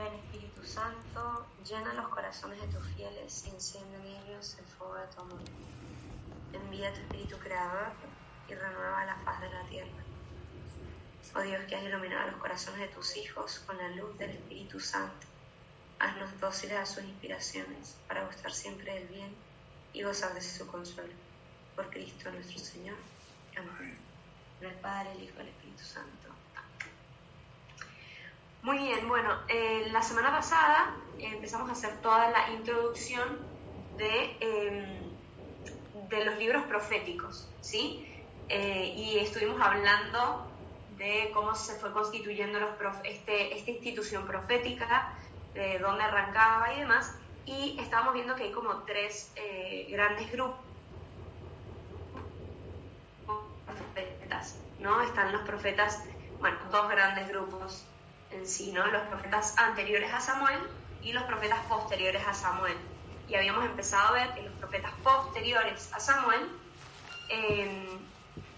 Ven Espíritu Santo, llena los corazones de tus fieles, enciende en ellos el fuego de tu amor. Envía tu Espíritu Creador y renueva la faz de la tierra. Oh Dios, que has iluminado los corazones de tus hijos con la luz del Espíritu Santo, haznos dóciles a sus inspiraciones para gustar siempre del bien y gozar de su consuelo. Por Cristo nuestro Señor. Amén. Por el Padre, el Hijo y el Espíritu Santo. Muy bien, bueno, la semana pasada empezamos a hacer toda la introducción de los libros proféticos, ¿sí? Y estuvimos hablando de cómo se fue constituyendo esta institución profética, de dónde arrancaba y demás, y estábamos viendo que hay como tres grandes grupos profetas, ¿no? Están los profetas, bueno, dos grandes grupos en sí, ¿no? Los profetas anteriores a Samuel y los profetas posteriores a Samuel. Y habíamos empezado a ver que los profetas posteriores a Samuel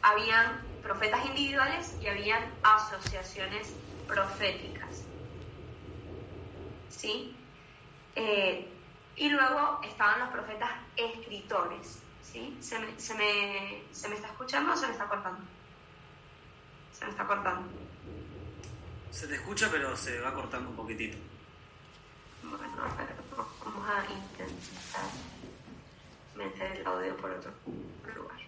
habían profetas individuales y habían asociaciones proféticas, ¿sí? Y luego estaban los profetas escritores, ¿sí? ¿Se me está escuchando o se me está cortando? Se me está cortando. Se te escucha, pero se va cortando un poquitito. Bueno, vamos a intentar meter el audio por otro lugar.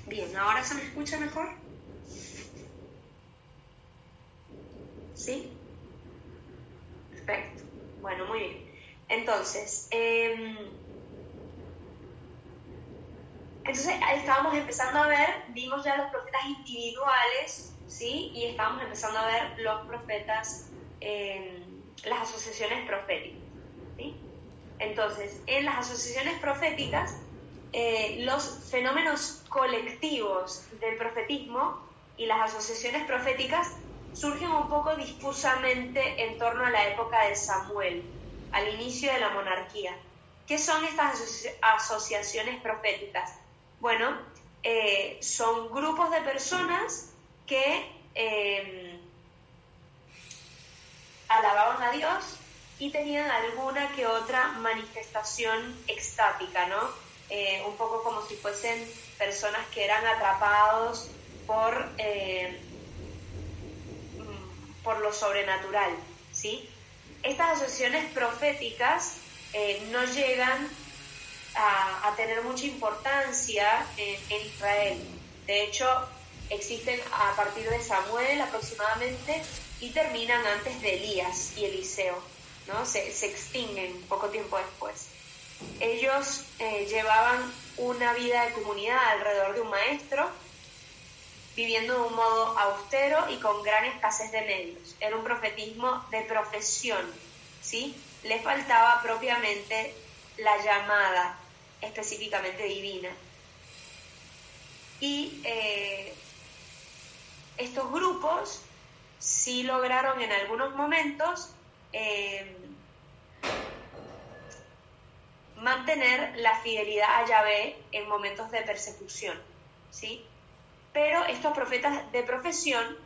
Bien, ¿ahora se me escucha mejor? ¿Sí? Perfecto. Bueno, muy bien. Entonces ahí estábamos empezando a ver, vimos ya los profetas individuales, ¿sí? Y estábamos empezando a ver los profetas, las asociaciones proféticas, ¿sí? Entonces, en las asociaciones proféticas, los fenómenos colectivos del profetismo y las asociaciones proféticas surgen un poco difusamente en torno a la época de Samuel, al inicio de la monarquía. ¿Qué son estas asociaciones proféticas? Bueno, son grupos de personas que alababan a Dios y tenían alguna que otra manifestación extática, ¿no? Un poco como si fuesen personas que eran atrapados por lo sobrenatural, ¿sí? Estas asociaciones proféticas no llegan a tener mucha importancia en Israel. De hecho, existen a partir de Samuel aproximadamente y terminan antes de Elías y Eliseo, ¿no? Se extinguen poco tiempo después. Ellos llevaban una vida de comunidad alrededor de un maestro, viviendo de un modo austero y con gran escasez de medios. Era un profetismo de profesión, ¿sí? Le faltaba propiamente la llamada específicamente divina. Y estos grupos sí lograron en algunos momentos mantener la fidelidad a Yahvé en momentos de persecución, ¿sí? Pero estos profetas de profesión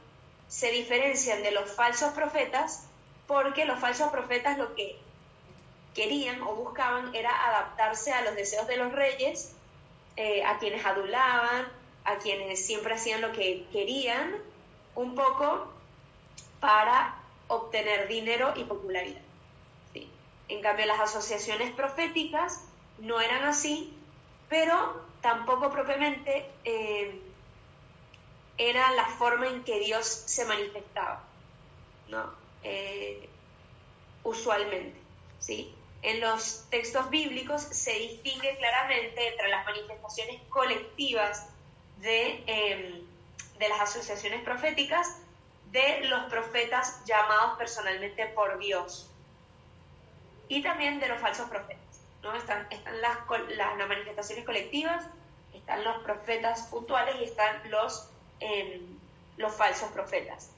se diferencian de los falsos profetas porque los falsos profetas lo que querían o buscaban era adaptarse a los deseos de los reyes, a quienes adulaban, a quienes siempre hacían lo que querían, un poco para obtener dinero y popularidad. ¿Sí? En cambio, las asociaciones proféticas no eran así, pero tampoco propiamente era la forma en que Dios se manifestaba, ¿no? Usualmente, ¿sí? En los textos bíblicos se distingue claramente entre las manifestaciones colectivas de las asociaciones proféticas de los profetas llamados personalmente por Dios. y también de los falsos profetas, ¿no? Están las manifestaciones colectivas, están los profetas puntuales y están los falsos profetas.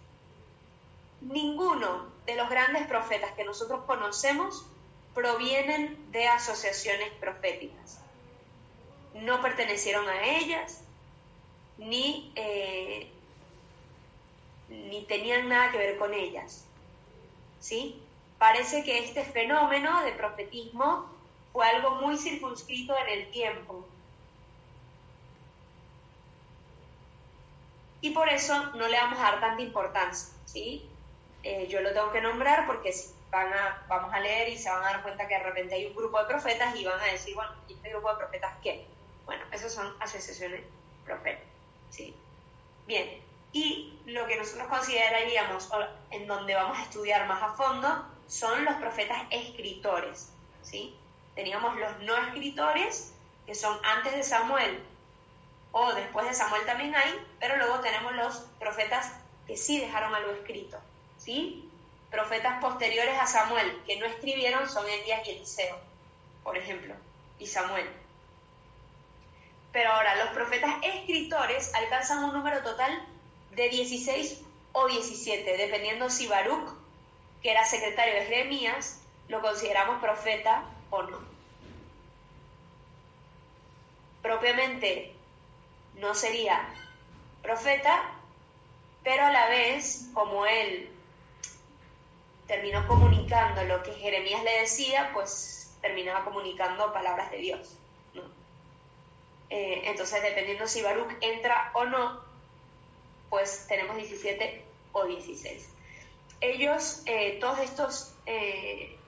Ninguno de los grandes profetas que nosotros conocemos provienen de asociaciones proféticas. No pertenecieron a ellas, ni tenían nada que ver con ellas, ¿sí? Parece que este fenómeno de profetismo fue algo muy circunscrito en el tiempo. Y por eso no le vamos a dar tanta importancia, ¿sí? Yo lo tengo que nombrar porque vamos a leer y se van a dar cuenta que de repente hay un grupo de profetas y van a decir, bueno, ¿y este grupo de profetas qué? Bueno, esos son asociaciones proféticas, ¿sí? Bien, y lo que nosotros consideraríamos, en donde vamos a estudiar más a fondo, son los profetas escritores, ¿sí? Teníamos los no escritores, que son antes de Samuel, o después de Samuel también hay, pero luego tenemos los profetas que sí dejaron algo escrito, ¿sí? Profetas posteriores a Samuel, que no escribieron, son Elías y Eliseo, por ejemplo, y Samuel. Pero ahora, los profetas escritores alcanzan un número total de 16 o 17, dependiendo si Baruc, que era secretario de Jeremías, lo consideramos profeta o no. Propiamente no sería profeta, pero a la vez, como él terminó comunicando lo que Jeremías le decía, pues terminaba comunicando palabras de Dios, ¿no? Entonces, dependiendo si Baruc entra o no, pues tenemos 17 o 16. Ellos, todos estos,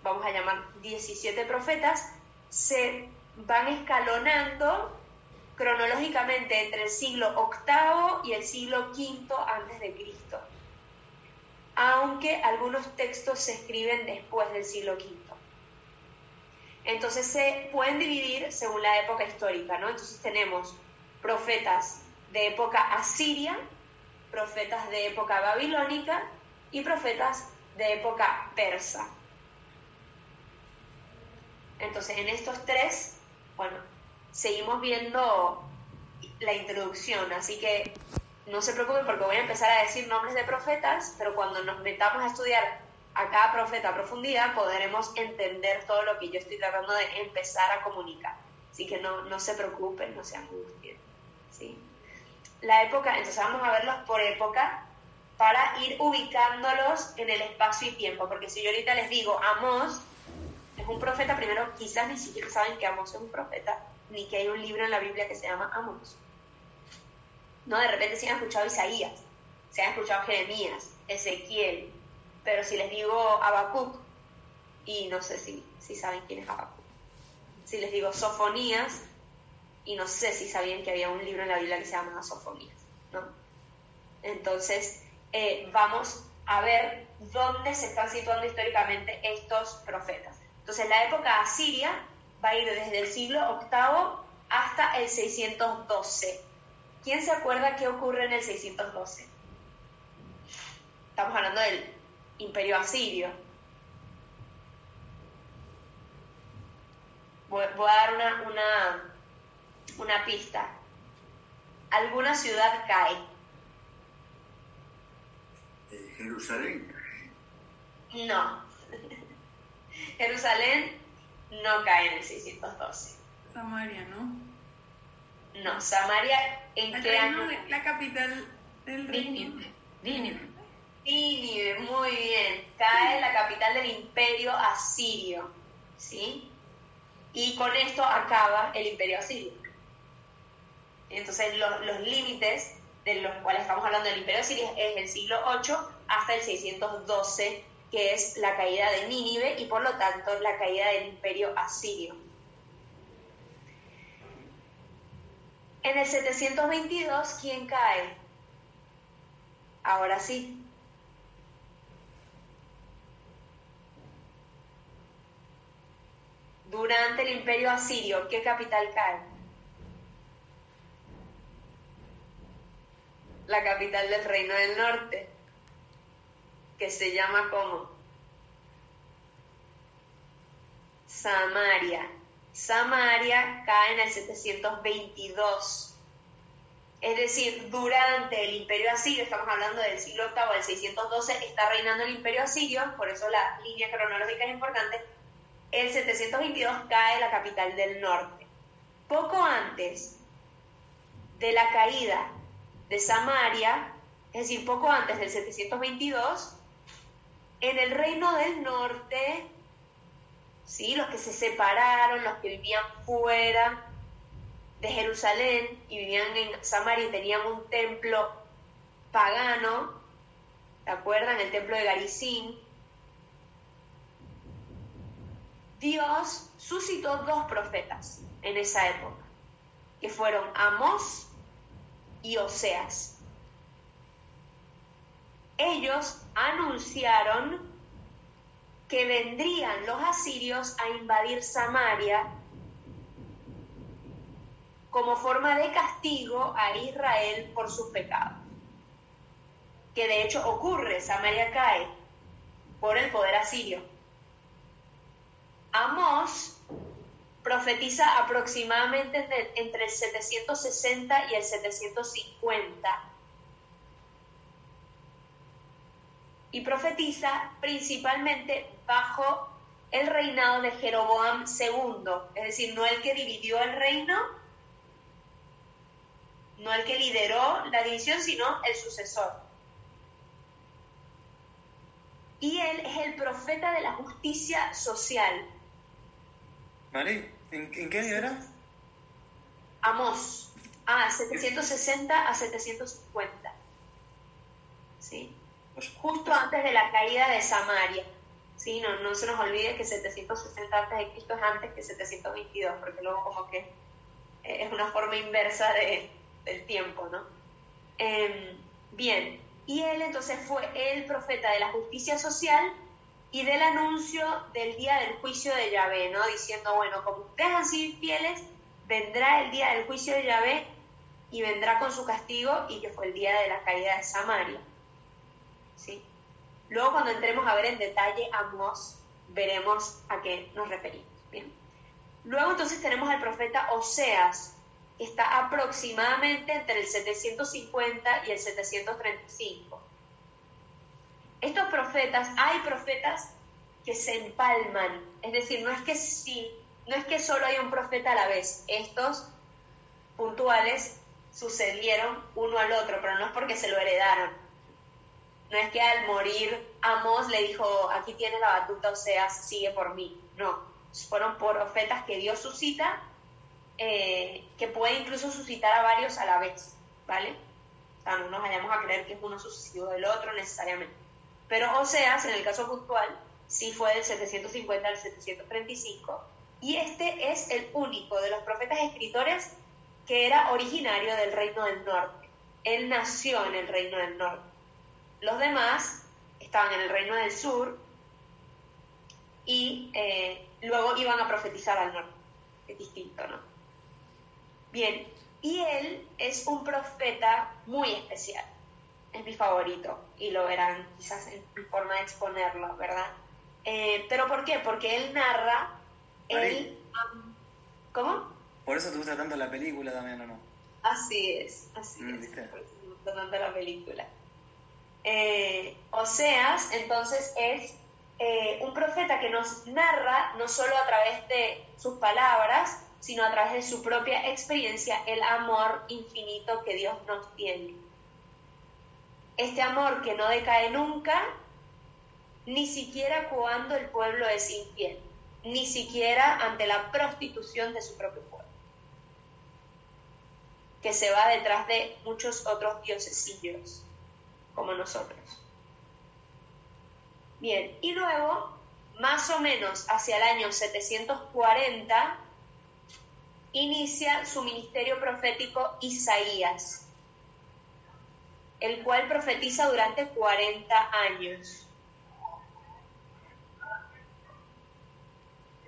vamos a llamar 17 profetas, se van escalonando cronológicamente entre el siglo VIII y el siglo V antes de Cristo, aunque algunos textos se escriben después del siglo V. Entonces se pueden dividir según la época histórica, ¿no? Entonces tenemos profetas de época asiria, profetas de época babilónica y profetas de época persa. Entonces en estos tres, bueno, seguimos viendo la introducción, así que no se preocupen porque voy a empezar a decir nombres de profetas, pero cuando nos metamos a estudiar a cada profeta a profundidad podremos entender todo lo que yo estoy tratando de empezar a comunicar. Así que no se preocupen, no se angustien, ¿sí? La época, entonces vamos a verlos por época para ir ubicándolos en el espacio y tiempo, porque si yo ahorita les digo Amós es un profeta, primero quizás ni siquiera saben que Amós es un profeta, ni que hay un libro en la Biblia que se llama Amós. No, de repente sí han escuchado Isaías, se han escuchado Jeremías, Ezequiel, pero si les digo Habacuc, y no sé si saben quién es Habacuc. Si les digo Sofonías, y no sé si sabían que había un libro en la Biblia que se llama Sofonías, ¿no? Entonces, vamos a ver dónde se están situando históricamente estos profetas. Entonces, la época asiria va a ir desde el siglo VIII hasta el 612. ¿Quién se acuerda qué ocurre en el 612? Estamos hablando del Imperio Asirio. Voy a dar una pista. ¿Alguna ciudad cae? Jerusalén. No. Jerusalén no cae en el 612. Samaria, ¿no? No, Samaria, ¿en qué año? La capital del reino. Nínive, muy bien. Cae la capital del Imperio Asirio, ¿sí? Y con esto acaba el Imperio Asirio. Entonces, los límites de los cuales estamos hablando del Imperio Asirio es el siglo VIII hasta el 612, que es la caída de Nínive y por lo tanto la caída del Imperio Asirio. En el 722, ¿quién cae? Ahora sí. Durante el Imperio Asirio, ¿qué capital cae? La capital del Reino del Norte, que se llama ¿cómo? Samaria. Samaria cae en el 722. Es decir, durante el Imperio Asirio, estamos hablando del siglo VIII al 612, está reinando el Imperio Asirio, por eso la línea cronológica es importante. El 722 cae la capital del norte. Poco antes de la caída de Samaria, es decir, poco antes del 722, en el reino del norte, ¿sí?, los que se separaron, los que vivían fuera de Jerusalén y vivían en Samaria y tenían un templo pagano, ¿se acuerdan? El templo de Garizim. Dios suscitó 2 profetas en esa época, que fueron Amós y Oseas. Ellos anunciaron que vendrían los asirios a invadir Samaria como forma de castigo a Israel por sus pecados. Que de hecho ocurre, Samaria cae por el poder asirio. Amós profetiza aproximadamente entre el 760 y el 750. Y profetiza principalmente bajo el reinado de Jeroboam II, es decir, no el que dividió el reino, no el que lideró la división, sino el sucesor. Y él es el profeta de la justicia social. Mari, ¿en qué año era? Amós, 760 a 750. ¿Sí? Justo antes de la caída de Samaria. ¿Sí? No se nos olvide que 760 a.C. es antes que 722, porque luego como que es una forma inversa del tiempo, ¿no? Bien, y él entonces fue el profeta de la justicia social y del anuncio del día del juicio de Yahvé, ¿no? Diciendo, bueno, como ustedes han sido infieles, vendrá el día del juicio de Yahvé y vendrá con su castigo, y que fue el día de la caída de Samaria. ¿Sí? Luego, cuando entremos a ver en detalle Amós, veremos a qué nos referimos. Bien. Luego entonces tenemos al profeta Oseas, que está aproximadamente entre el 750 y el 735. Estos profetas, hay profetas que se empalman, es decir, no es que solo hay un profeta a la vez. Estos puntuales sucedieron uno al otro, pero no es porque se lo heredaron. No es que al morir Amós le dijo, aquí tienes la batuta, Oseas, sigue por mí. No, fueron profetas que Dios suscita, que puede incluso suscitar a varios a la vez, ¿vale? O sea, no nos vayamos a creer que es uno sucesivo del otro necesariamente. Pero Oseas, en el caso puntual, sí fue del 750 al 735, y este es el único de los profetas escritores que era originario del reino del norte. Él nació en el reino del norte. Los demás estaban en el reino del sur y luego iban a profetizar al norte. Es distinto, ¿no? Bien, y él es un profeta muy especial. Es mi favorito y lo verán quizás en mi forma de exponerlo, ¿verdad? ¿Pero por qué? Porque él narra... ¿Cómo? ¿Por eso te gusta tanto la película también, o no? Así es. ¿Viste? Por eso me gusta tanto la película. Oseas, entonces, es un profeta que nos narra, no solo a través de sus palabras, sino a través de su propia experiencia, el amor infinito que Dios nos tiene. Este amor que no decae nunca, ni siquiera cuando el pueblo es infiel, ni siquiera ante la prostitución de su propio pueblo, que se va detrás de muchos otros diosecillos como nosotros. Bien, y luego, más o menos hacia el año 740, inicia su ministerio profético Isaías, el cual profetiza durante 40 años.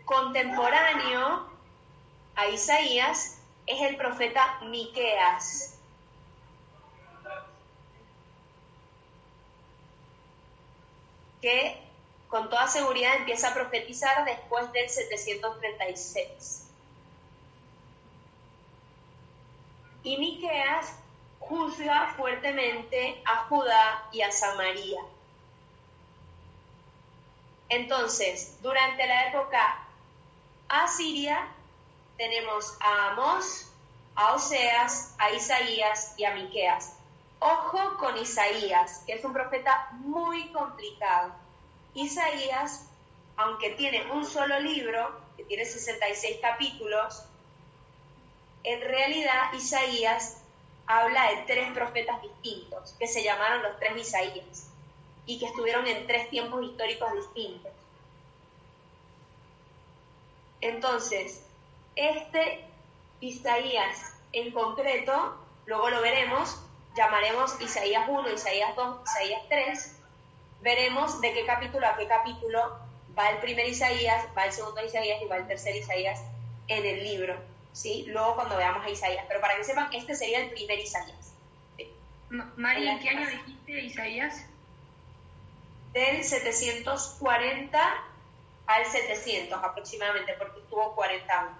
Contemporáneo a Isaías es el profeta Miqueas, que con toda seguridad empieza a profetizar después del 736. Y Miqueas juzga fuertemente a Judá y a Samaria. Entonces, durante la época asiria, tenemos a Amós, a Oseas, a Isaías y a Miqueas. Ojo con Isaías, que es un profeta muy complicado. Isaías, aunque tiene un solo libro, que tiene 66 capítulos, en realidad Isaías habla de 3 profetas distintos, que se llamaron los 3 Isaías, y que estuvieron en 3 tiempos históricos distintos. Entonces, este Isaías en concreto, luego lo veremos, llamaremos Isaías 1, Isaías 2, Isaías 3, veremos de qué capítulo a qué capítulo va el primer Isaías, va el segundo Isaías y va el tercer Isaías en el libro, ¿sí? Luego cuando veamos a Isaías, pero para que sepan, este sería el primer Isaías. ¿Sí? María, ¿en qué año dijiste Isaías? Del 740 al 700 aproximadamente, porque estuvo 40 años.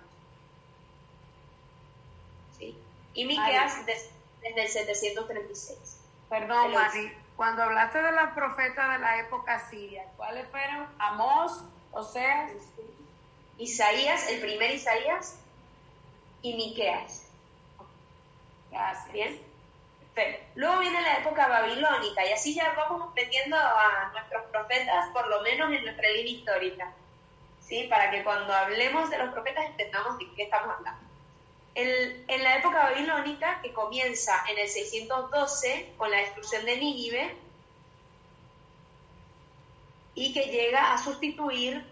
¿Sí? Y Miqueas desde el 736. Perdón, Mari, cuando hablaste de los profetas de la época siria, ¿cuáles fueron? Amós, Oseas, Isaías, el primer Isaías, y Miqueas. Gracias. ¿Bien? Perfecto. Luego viene la época babilónica, y así ya vamos metiendo a nuestros profetas, por lo menos en nuestra línea histórica, ¿sí? Para que cuando hablemos de los profetas entendamos de qué estamos hablando. En la época babilónica, que comienza en el 612 con la destrucción de Nínive y que llega a sustituir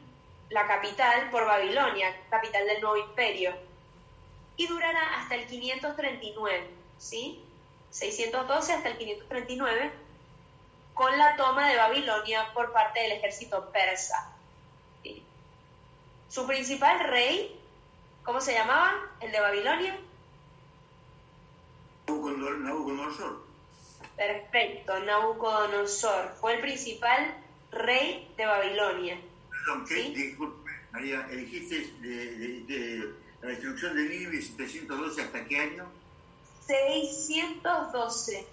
la capital por Babilonia, capital del nuevo imperio, y durará hasta el 539, ¿sí? 612 hasta el 539, con la toma de Babilonia por parte del ejército persa. ¿Sí? Su principal rey, ¿cómo se llamaba? ¿El de Babilonia? Nabucodonosor. Perfecto, Nabucodonosor. Fue el principal rey de Babilonia. Perdón, ¿Sí? disculpe, María, dijiste de la destrucción de Nínive 712, ¿hasta qué año? 612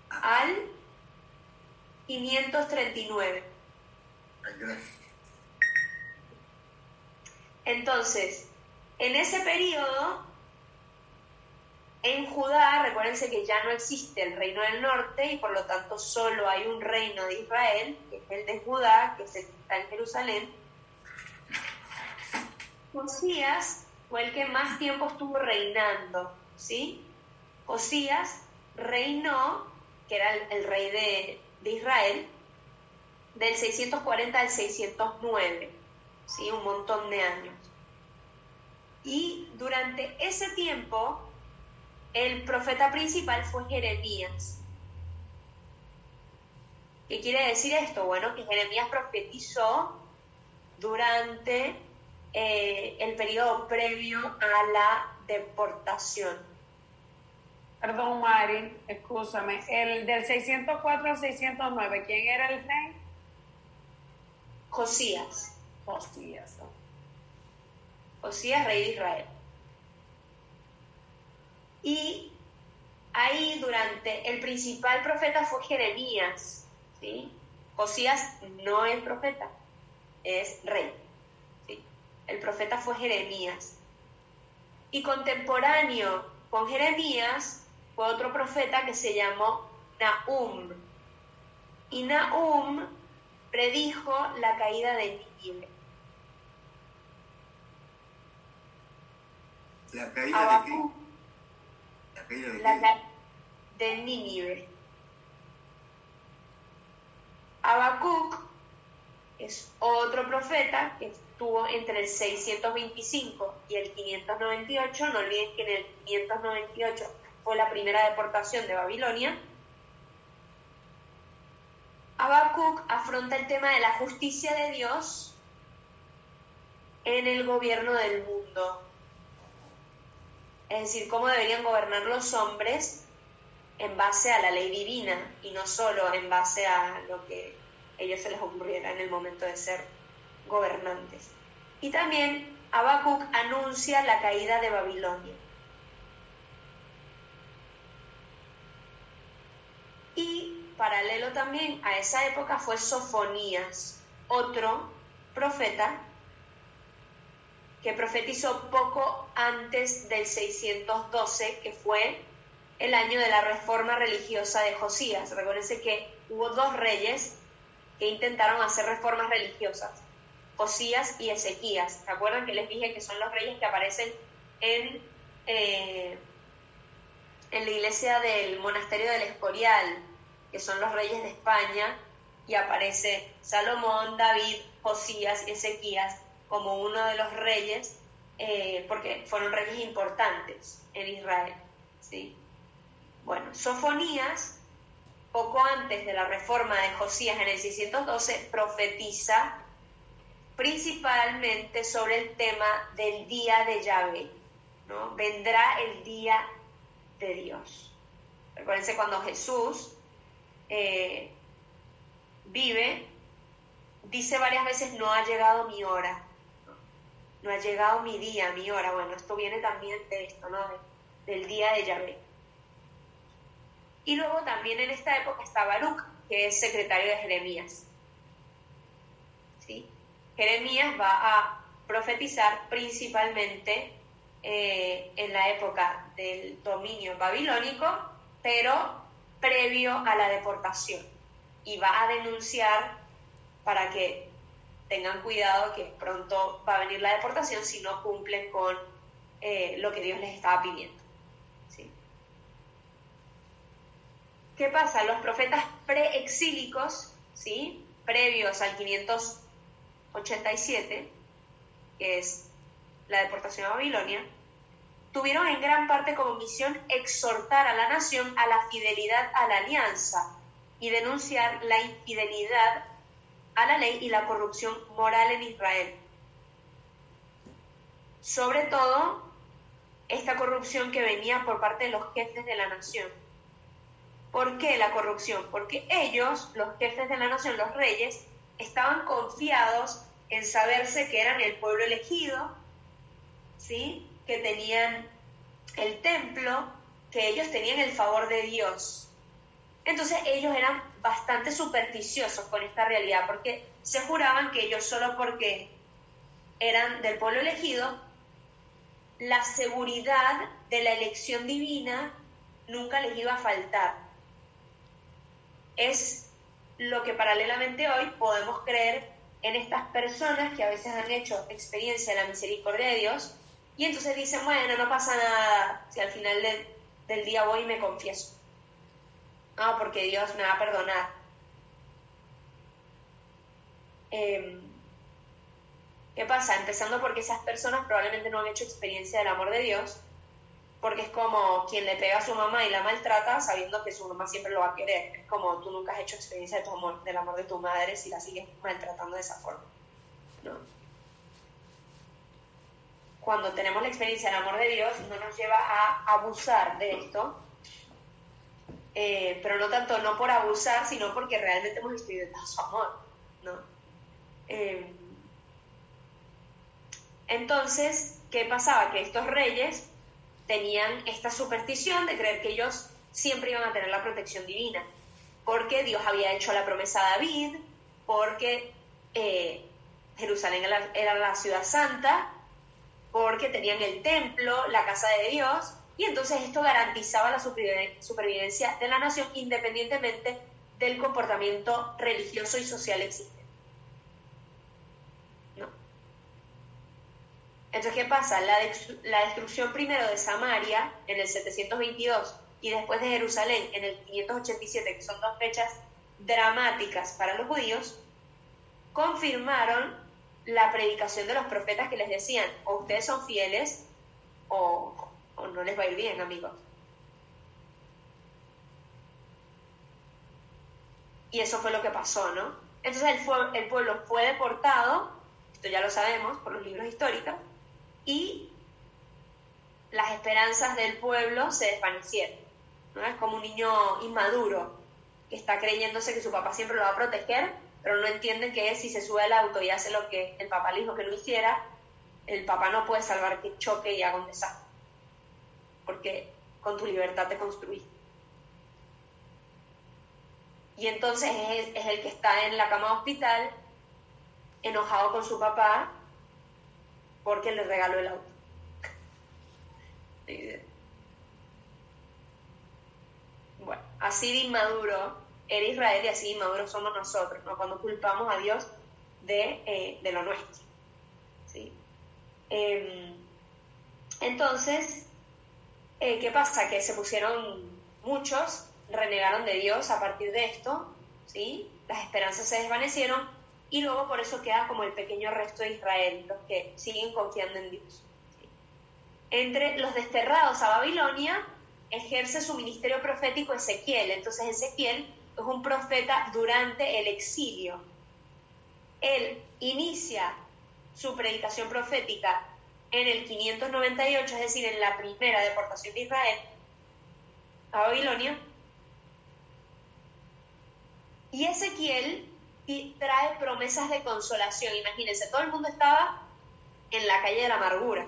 al 539. Ay, gracias. Entonces, en ese periodo, en Judá, recuérdense que ya no existe el reino del norte y por lo tanto solo hay un reino de Israel, que es el de Judá, que está en Jerusalén. Josías fue el que más tiempo estuvo reinando, ¿sí? Josías reinó, que era el rey de Israel, del 640 al 609, ¿sí? Un montón de años. Y durante ese tiempo, el profeta principal fue Jeremías. ¿Qué quiere decir esto? Bueno, que Jeremías profetizó durante el periodo previo a la deportación. Perdón, Mari, escúchame. El del 604 al 609, ¿quién era el rey? Josías. Josías. Josías, rey de Israel. Y ahí el principal profeta fue Jeremías, ¿sí? Josías no es profeta, es rey, ¿sí? El profeta fue Jeremías. Y contemporáneo con Jeremías fue otro profeta que se llamó Nahum. Y Nahum predijo la caída de Nínive. ¿La caída de qué? ¿La caída de Nínive. Habacuc es otro profeta que estuvo entre el 625 y el 598. No olviden que en el 598 fue la primera deportación de Babilonia. Habacuc afronta el tema de la justicia de Dios en el gobierno del mundo. Es decir, cómo deberían gobernar los hombres en base a la ley divina y no solo en base a lo que ellos se les ocurriera en el momento de ser gobernantes. Y también Habacuc anuncia la caída de Babilonia. Y paralelo también a esa época fue Sofonías, otro profeta que profetizó poco antes del 612, que fue el año de la reforma religiosa de Josías. Recuérdense que hubo dos reyes que intentaron hacer reformas religiosas, Josías y Ezequías. ¿Se acuerdan que les dije que son los reyes que aparecen en la iglesia del monasterio del Escorial, que son los reyes de España, y aparece Salomón, David, Josías y Ezequías como uno de los reyes, porque fueron reyes importantes en Israel, ¿sí? Bueno, Sofonías, poco antes de la reforma de Josías en el 612, profetiza principalmente sobre el tema del día de Yahvé, ¿no? Vendrá el día de Dios. Recuérdense cuando Jesús vive, dice varias veces: no ha llegado mi hora, no ha llegado mi día, mi hora. Bueno, esto viene también de esto, ¿no? Del día de Yahvé. Y luego también en esta época está Baruc, que es secretario de Jeremías, ¿sí? Jeremías va a profetizar principalmente en la época del dominio babilónico, pero previo a la deportación, y va a denunciar para que tengan cuidado que pronto va a venir la deportación si no cumplen con lo que Dios les estaba pidiendo, ¿sí? ¿Qué pasa? Los profetas preexílicos, ¿sí?, previos al 587, que es la deportación a Babilonia, tuvieron en gran parte como misión exhortar a la nación a la fidelidad a la alianza y denunciar la infidelidad a la ley y la corrupción moral en Israel. Sobre todo, esta corrupción que venía por parte de los jefes de la nación. ¿Por qué la corrupción? Porque ellos, los jefes de la nación, los reyes, estaban confiados en saberse que eran el pueblo elegido, ¿sí?, que tenían el templo, que ellos tenían el favor de Dios. Entonces ellos eran bastante supersticiosos con esta realidad, porque se juraban que ellos, solo porque eran del pueblo elegido, la seguridad de la elección divina nunca les iba a faltar. Es lo que paralelamente hoy podemos creer en estas personas que a veces han hecho experiencia de la misericordia de Dios, y entonces dicen: bueno, no pasa nada si al final del día voy y me confieso. No, porque Dios me va a perdonar. ¿Qué pasa? Empezando porque esas personas probablemente no han hecho experiencia del amor de Dios, porque es como quien le pega a su mamá y la maltrata sabiendo que su mamá siempre lo va a querer. Es como tú nunca has hecho experiencia de tu amor, del amor de tu madre, si la sigues maltratando de esa forma, ¿no? Cuando tenemos la experiencia del amor de Dios, no nos lleva a abusar de esto, pero no tanto no por abusar, sino porque realmente hemos experimentado su amor, ¿no? Entonces, ¿qué pasaba? Que estos reyes tenían esta superstición de creer que ellos siempre iban a tener la protección divina, porque Dios había hecho la promesa a David, porque Jerusalén era la ciudad santa, porque tenían el templo, la casa de Dios, y entonces esto garantizaba la supervivencia de la nación independientemente del comportamiento religioso y social existente, ¿no? Entonces, ¿qué pasa? La destrucción primero de Samaria en el 722 y después de Jerusalén en el 587, que son dos fechas dramáticas para los judíos, confirmaron la predicación de los profetas que les decían: o ustedes son fieles o no les va a ir bien, amigos. Y eso fue lo que pasó, ¿no? Entonces el pueblo fue deportado, esto ya lo sabemos por los libros históricos, y las esperanzas del pueblo se desvanecieron, ¿no? Es como un niño inmaduro que está creyéndose que su papá siempre lo va a proteger, pero no entienden que si se sube al auto y hace lo que el papá le dijo que lo hiciera, el papá no puede salvar que choque y haga un desastre, porque con tu libertad te construiste. Y entonces es el que está en la cama de hospital, enojado con su papá, porque le regaló el auto. Bueno, así de inmaduro era Israel y así de inmaduros somos nosotros, ¿no? Cuando culpamos a Dios de lo nuestro, ¿sí? Entonces, ¿qué pasa? Que se pusieron muchos, renegaron de Dios a partir de esto, ¿sí? Las esperanzas se desvanecieron y luego por eso queda como el pequeño resto de Israel, los que siguen confiando en Dios, ¿sí? Entre los desterrados a Babilonia ejerce su ministerio profético Ezequiel. Entonces Ezequiel es un profeta durante el exilio. Él inicia su predicación profética en el 598, es decir, en la primera deportación de Israel a Babilonia. Y Ezequiel trae promesas de consolación. Imagínense, todo el mundo estaba en la calle de la amargura.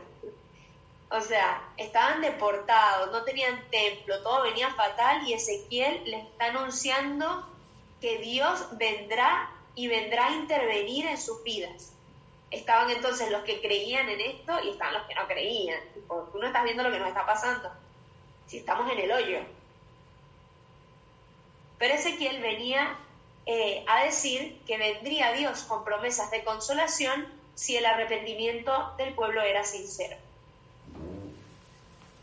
O sea, estaban deportados, no tenían templo, todo venía fatal, y Ezequiel les está anunciando que Dios vendrá y vendrá a intervenir en sus vidas. Estaban entonces los que creían en esto y estaban los que no creían. Tipo, tú no estás viendo lo que nos está pasando, si estamos en el hoyo. Pero Ezequiel venía a decir que vendría Dios con promesas de consolación si el arrepentimiento del pueblo era sincero.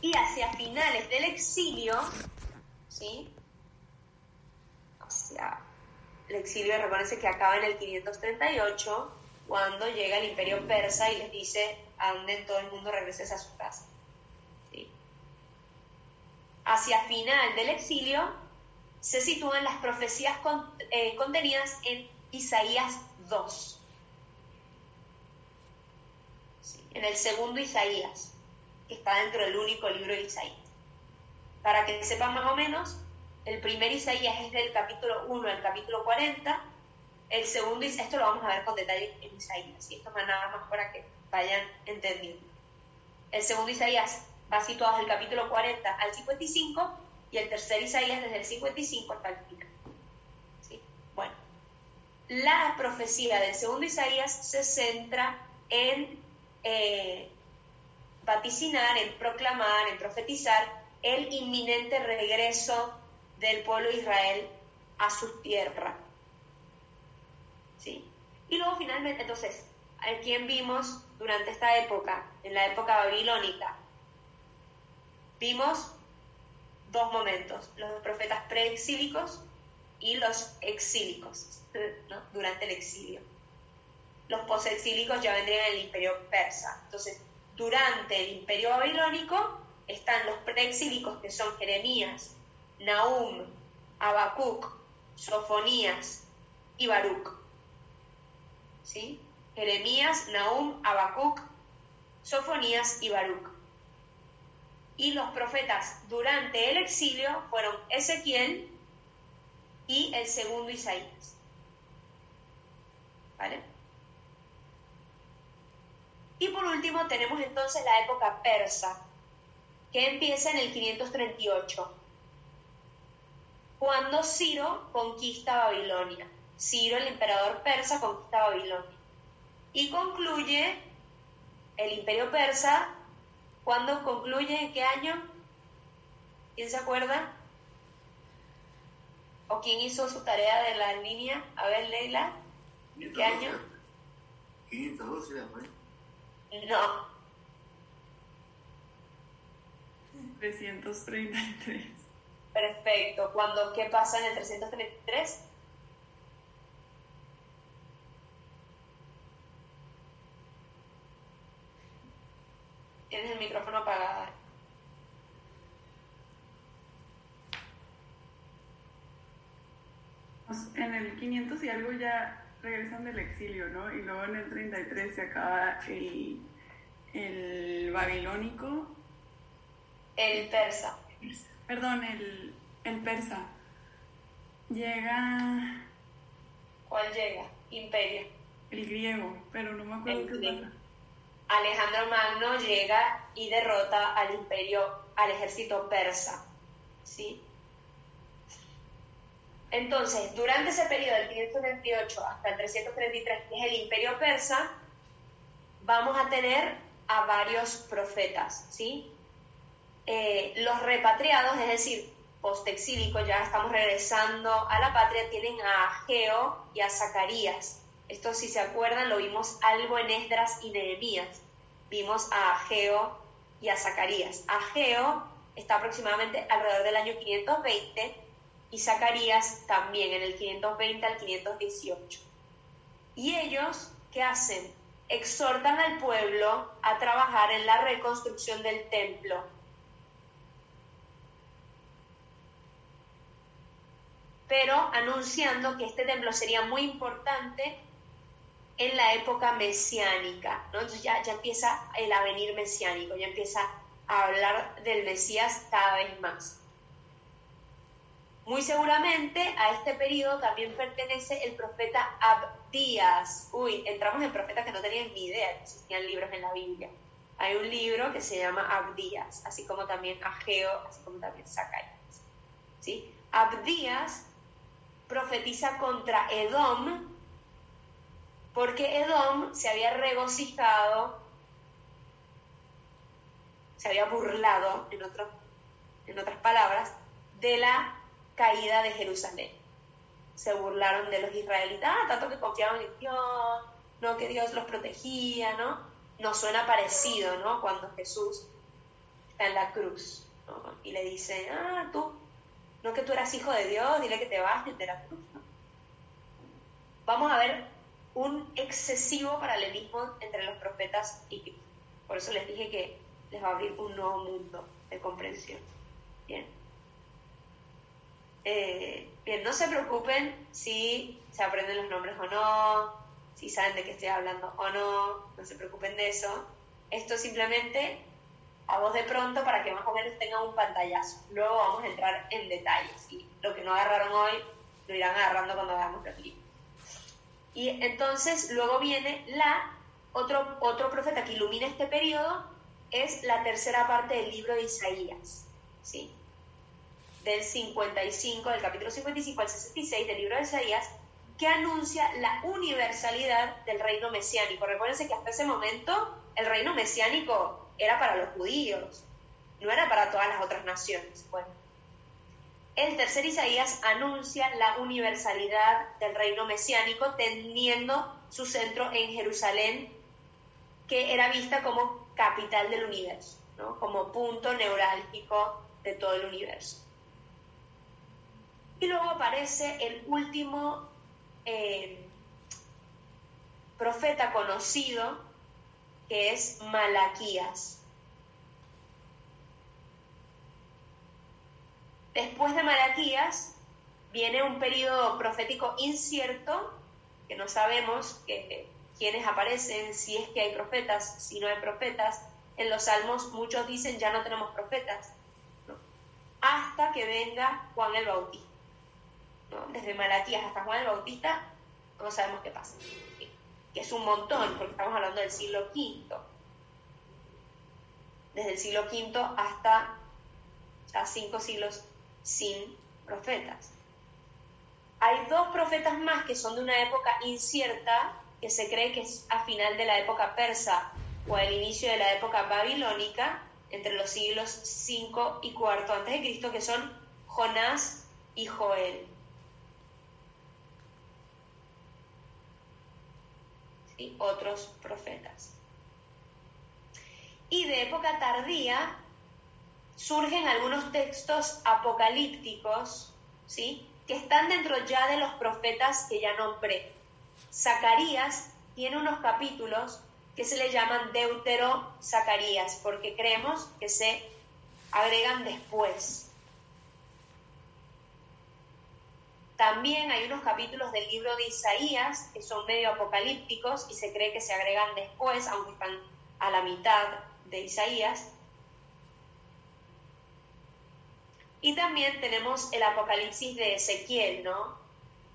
Y hacia finales del exilio, ¿sí? Hacia el exilio, recuérdense que acaba en el 538, cuando llega el imperio persa y les dice: anden todo el mundo, regreses a su casa, ¿sí? Hacia final del exilio se sitúan las profecías contenidas en Isaías 2, ¿sí? En el segundo Isaías, que está dentro del único libro de Isaías. Para que sepan más o menos, el primer Isaías es del capítulo 1 al capítulo 40, el segundo, esto lo vamos a ver con detalle en Isaías, y esto más nada más para que vayan entendiendo. El segundo Isaías va situado desde el capítulo 40 al 55, y el tercer Isaías desde el 55 hasta el final, ¿sí? Bueno, la profecía del segundo Isaías se centra en vaticinar, en proclamar, en profetizar el inminente regreso del pueblo de Israel a su tierra, ¿sí? Y luego finalmente, entonces, ¿a quién vimos durante esta época, en la época babilónica? Vimos dos momentos: los profetas preexílicos y los exílicos, ¿no? Durante el exilio. Los posexílicos ya vendrían en el imperio persa. Entonces, durante el imperio babilónico están los preexílicos, que son Jeremías, Nahum, Habacuc, Sofonías y Baruc, ¿sí? Jeremías, Nahum, Habacuc, Sofonías y Baruc. Y los profetas durante el exilio fueron Ezequiel y el segundo Isaías, ¿vale? Y por último tenemos entonces la época persa, que empieza en el 538, cuando Ciro conquista Babilonia. Ciro, el emperador persa, conquista Babilonia. Y concluye el imperio persa. ¿Cuándo concluye? ¿En qué año? ¿Quién se acuerda? ¿O quién hizo su tarea de la línea? A ver, Leila, ¿en qué año? 512 era por ahí. No. 333. Perfecto. ¿Qué pasa en el 333? Tienes el micrófono apagado. En el 500 y algo ya regresan del exilio, ¿no? Y luego en el 33 se acaba el babilónico. El persa. Perdón, el persa. Llega ¿Cuál llega? Imperio. El griego, pero no me acuerdo El qué griego. pasa. Alejandro Magno llega y derrota al ejército persa, ¿sí? Entonces, durante ese periodo del 538 hasta el 333, que es el imperio persa, vamos a tener a varios profetas, ¿sí? Los repatriados, es decir, postexílicos, ya estamos regresando a la patria, tienen a Ageo y a Zacarías. Esto, si se acuerdan, lo vimos algo en Esdras y Nehemías. Vimos a Ageo y a Zacarías. Ageo está aproximadamente alrededor del año 520 y Zacarías también en el 520 al 518. ¿Y ellos qué hacen? Exhortan al pueblo a trabajar en la reconstrucción del templo. Pero anunciando que este templo sería muy importante en la época mesiánica, ¿no? Entonces ya empieza el avenir mesiánico, ya empieza a hablar del Mesías cada vez más. Muy seguramente a este periodo también pertenece el profeta Abdías. Uy, entramos en profetas que no tenían ni idea que existían libros en la Biblia. Hay un libro que se llama Abdías, así como también Ageo, así como también Zacarías, ¿sí? Abdías profetiza contra Edom, porque Edom se había regocijado, se había burlado, en otras palabras, de la caída de Jerusalén. Se burlaron de los israelitas, tanto que confiaban en Dios, no, que Dios los protegía, ¿no? Nos suena parecido, ¿no? Cuando Jesús está en la cruz, ¿no? Y le dice, tú, no que tú eras hijo de Dios, dile que te bajes de la cruz, ¿no? Vamos a ver un excesivo paralelismo entre los profetas y Cristo. Por eso les dije que les va a abrir un nuevo mundo de comprensión. Bien. Bien, no se preocupen si se aprenden los nombres o no, si saben de qué estoy hablando o no se preocupen de eso. Esto simplemente a voz de pronto para que más o menos tengan un pantallazo. Luego vamos a entrar en detalles y lo que no agarraron hoy lo irán agarrando cuando hagamos los libros. Y entonces luego viene otro profeta que ilumina este periodo, es la tercera parte del libro de Isaías, ¿sí? Del capítulo 55 al 66 del libro de Isaías, que anuncia la universalidad del reino mesiánico. Recuérdense que hasta ese momento el reino mesiánico era para los judíos, no era para todas las otras naciones. Bueno, el tercer Isaías anuncia la universalidad del reino mesiánico, teniendo su centro en Jerusalén, que era vista como capital del universo, ¿no? Como punto neurálgico de todo el universo. Y luego aparece el último profeta conocido, que es Malaquías. Después de Malaquías viene un periodo profético incierto, que no sabemos quiénes aparecen, si es que hay profetas, si no hay profetas. En los Salmos muchos dicen ya no tenemos profetas, ¿no? Hasta que venga Juan el Bautista, ¿no? Desde Malaquías hasta Juan el Bautista no sabemos qué pasa, ¿sí? Que es un montón, porque estamos hablando del siglo V. Desde el siglo V hasta ya 5 siglos sin profetas. Hay 2 profetas más que son de una época incierta, que se cree que es a final de la época persa o al inicio de la época babilónica, entre los siglos 5 y 4 a.C., que son Jonás y Joel. ¿Sí? Otros profetas. Y de época tardía surgen algunos textos apocalípticos, ¿sí? Que están dentro ya de los profetas que ya nombré. Zacarías tiene unos capítulos que se le llaman Deutero-Zacarías, porque creemos que se agregan después. También hay unos capítulos del libro de Isaías que son medio apocalípticos y se cree que se agregan después, aunque están a la mitad de Isaías. Y también tenemos el Apocalipsis de Ezequiel, ¿no?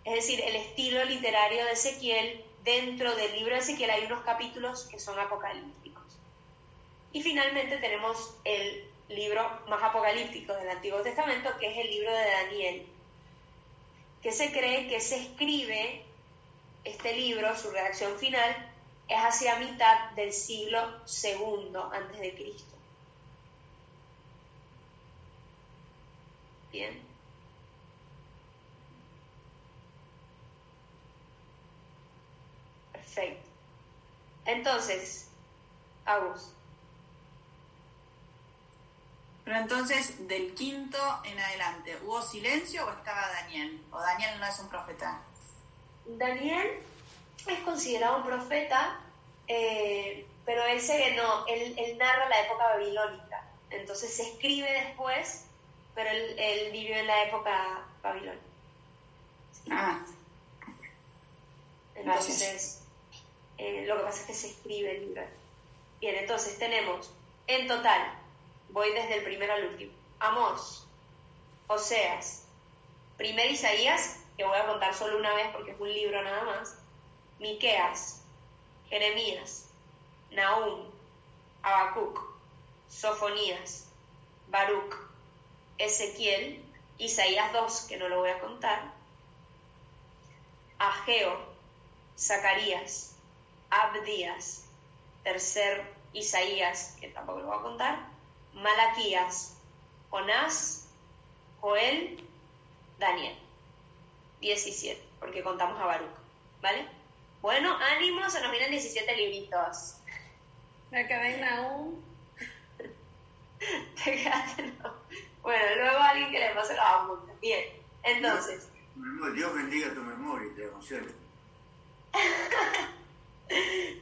Es decir, el estilo literario de Ezequiel. Dentro del libro de Ezequiel hay unos capítulos que son apocalípticos. Y finalmente tenemos el libro más apocalíptico del Antiguo Testamento, que es el libro de Daniel, que se cree que se escribe, este libro, su redacción final, es hacia mitad del siglo II antes de Cristo. Bien. Perfecto. Entonces, Agus. Pero entonces, del quinto en adelante, ¿hubo silencio o estaba Daniel? ¿O Daniel no es un profeta? Daniel es considerado un profeta, pero él narra la época babilónica. Entonces se escribe después, pero él vivió en la época babilónica. ¿Sí? Entonces, lo que pasa es que se escribe el libro. Bien, entonces tenemos, en total, voy desde el primero al último: Amós, Oseas, primer Isaías, que voy a contar solo una vez porque es un libro nada más, Miqueas, Jeremías, Nahum, Habacuc, Sofonías, Baruc, Ezequiel, Isaías 2, que no lo voy a contar, Ageo, Zacarías, Abdías, tercer Isaías, que tampoco lo voy a contar, Malaquías, Jonás, Joel, Daniel. 17, porque contamos a Baruc, ¿vale? Bueno, ánimo, se nos vienen 17 libritos. Me quedé en Nahum. Te quedaste, no. Bueno, luego alguien que le pase los apuntes. Bien, entonces. Dios bendiga tu memoria y te concede.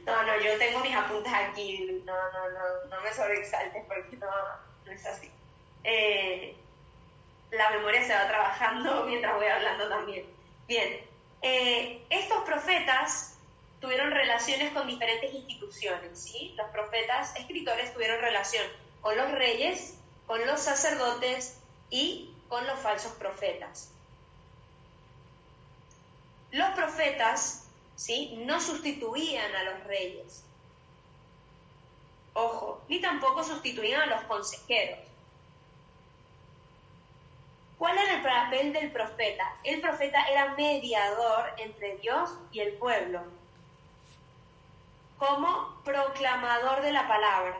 No, yo tengo mis apuntes aquí. No me sobreexaltes porque no es así. La memoria se va trabajando mientras voy hablando también. Bien, estos profetas tuvieron relaciones con diferentes instituciones, ¿sí? Los profetas escritores tuvieron relación con los reyes, con los sacerdotes y con los falsos profetas. Los profetas, ¿sí?, no sustituían a los reyes. Ojo, ni tampoco sustituían a los consejeros. ¿Cuál era el papel del profeta? El profeta era mediador entre Dios y el pueblo, como proclamador de la palabra.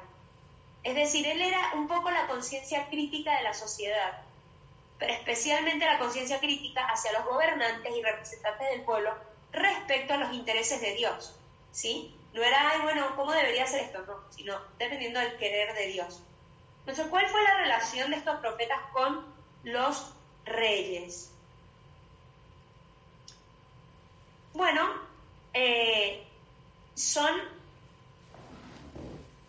Es decir, él era un poco la conciencia crítica de la sociedad, pero especialmente la conciencia crítica hacia los gobernantes y representantes del pueblo respecto a los intereses de Dios, ¿sí? No era, ¿cómo debería ser esto? No, sino dependiendo del querer de Dios. Entonces, ¿cuál fue la relación de estos profetas con los reyes? Bueno,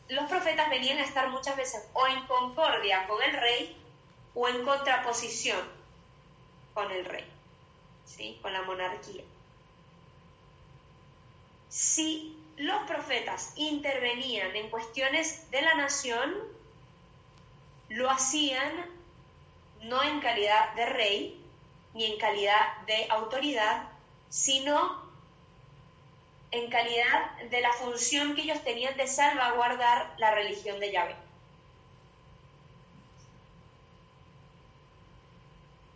los profetas venían a estar muchas veces o en concordia con el rey o en contraposición con el rey, ¿sí?, con la monarquía. Si los profetas intervenían en cuestiones de la nación, lo hacían no en calidad de rey, ni en calidad de autoridad, sino en calidad de la función que ellos tenían de salvaguardar la religión de Yahvé.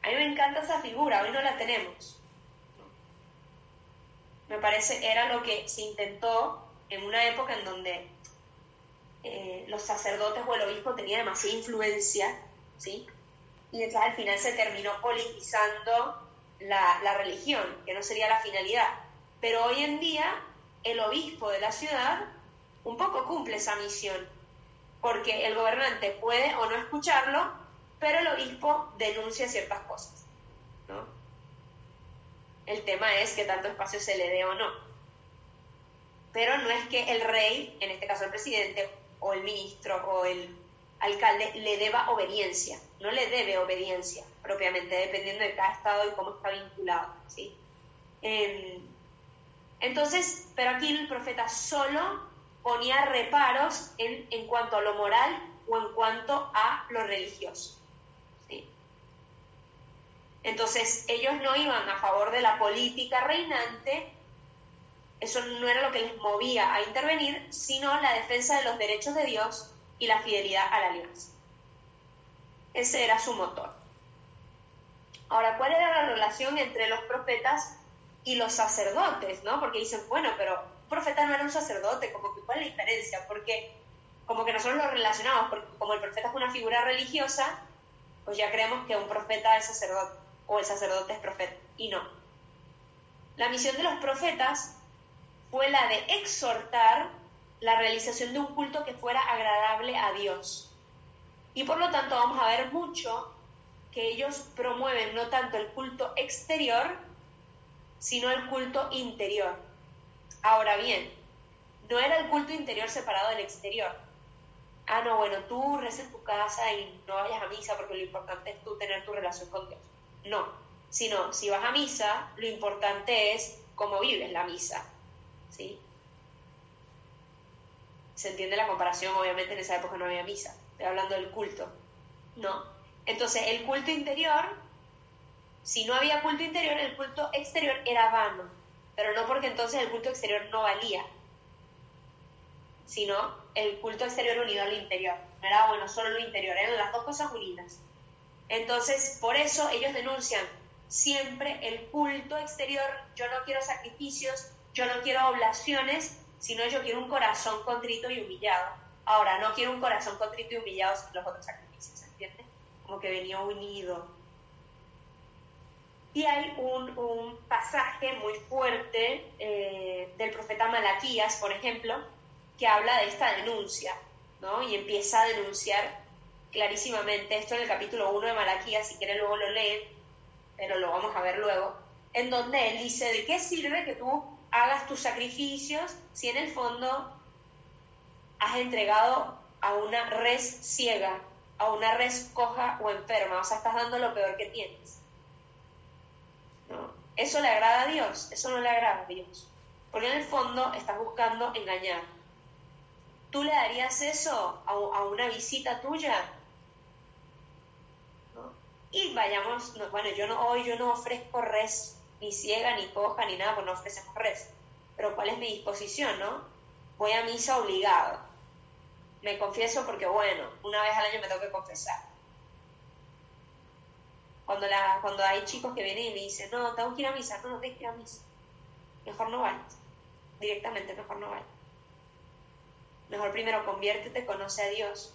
A mí me encanta esa figura, hoy no la tenemos. Me parece, era lo que se intentó en una época en donde los sacerdotes o el obispo tenían demasiada influencia, ¿sí? Y entonces al final se terminó politizando la religión, que no sería la finalidad. Pero hoy en día el obispo de la ciudad un poco cumple esa misión, porque el gobernante puede o no escucharlo, pero el obispo denuncia ciertas cosas, ¿no? El tema es que tanto espacio se le dé o no. Pero no es que el rey, en este caso el presidente, o el ministro, o el alcalde, le deba obediencia. No le debe obediencia, propiamente, dependiendo de cada estado y cómo está vinculado, ¿sí? Entonces, pero aquí el profeta solo ponía reparos en cuanto a lo moral o en cuanto a lo religioso, ¿sí? Entonces ellos no iban a favor de la política reinante, eso no era lo que les movía a intervenir, sino la defensa de los derechos de Dios y la fidelidad a la alianza. Ese era su motor. Ahora, ¿cuál era la relación entre los profetas y los sacerdotes, ¿no? Porque dicen, bueno, pero un profeta no era un sacerdote, como que ¿cuál es la diferencia? Porque como que nosotros lo relacionamos, porque como el profeta es una figura religiosa, pues ya creemos que un profeta es sacerdote, o el sacerdote es profeta, y no. La misión de los profetas fue la de exhortar la realización de un culto que fuera agradable a Dios. Y por lo tanto vamos a ver mucho que ellos promueven no tanto el culto exterior, sino el culto interior. Ahora bien, no era el culto interior separado del exterior. Ah, no, bueno, tú rezas en tu casa y no vayas a misa porque lo importante es tú tener tu relación con Dios. No, sino si vas a misa, lo importante es cómo vives la misa, ¿sí? Se entiende la comparación, obviamente en esa época no había misa, estoy hablando del culto, ¿no? Entonces el culto interior, si no había culto interior, el culto exterior era vano, pero no porque entonces el culto exterior no valía, sino el culto exterior unido al interior. No era, bueno, solo lo interior, eran las dos cosas unidas. Entonces, por eso ellos denuncian siempre el culto exterior. Yo no quiero sacrificios, yo no quiero oblaciones, sino yo quiero un corazón contrito y humillado. Ahora, no quiero un corazón contrito y humillado sin los otros sacrificios, ¿entiendes? Como que venía unido. Y hay un pasaje muy fuerte del profeta Malaquías, por ejemplo, que habla de esta denuncia, ¿no? Y empieza a denunciar clarísimamente esto en el capítulo 1 de Malaquías, si quieren luego lo leen, pero lo vamos a ver luego, en donde él dice, ¿de qué sirve que tú hagas tus sacrificios si en el fondo has entregado a una res ciega, a una res coja o enferma? O sea, estás dando lo peor que tienes, ¿no? ¿Eso le agrada a Dios? Eso no le agrada a Dios, porque en el fondo estás buscando engañar. ¿Tú le darías eso a una visita tuya? ¿No? Y vayamos, no, bueno, hoy yo no ofrezco res, ni ciega, ni coja, ni nada, pues no ofrecemos res. Pero ¿cuál es mi disposición, no? Voy a misa obligado. Me confieso porque, bueno, una vez al año me tengo que confesar. Cuando hay chicos que vienen y me dicen, no, tengo que ir a misa, no tengo que ir a misa. Mejor no vayas. Directamente, mejor no vayas. Mejor primero conviértete, conoce a Dios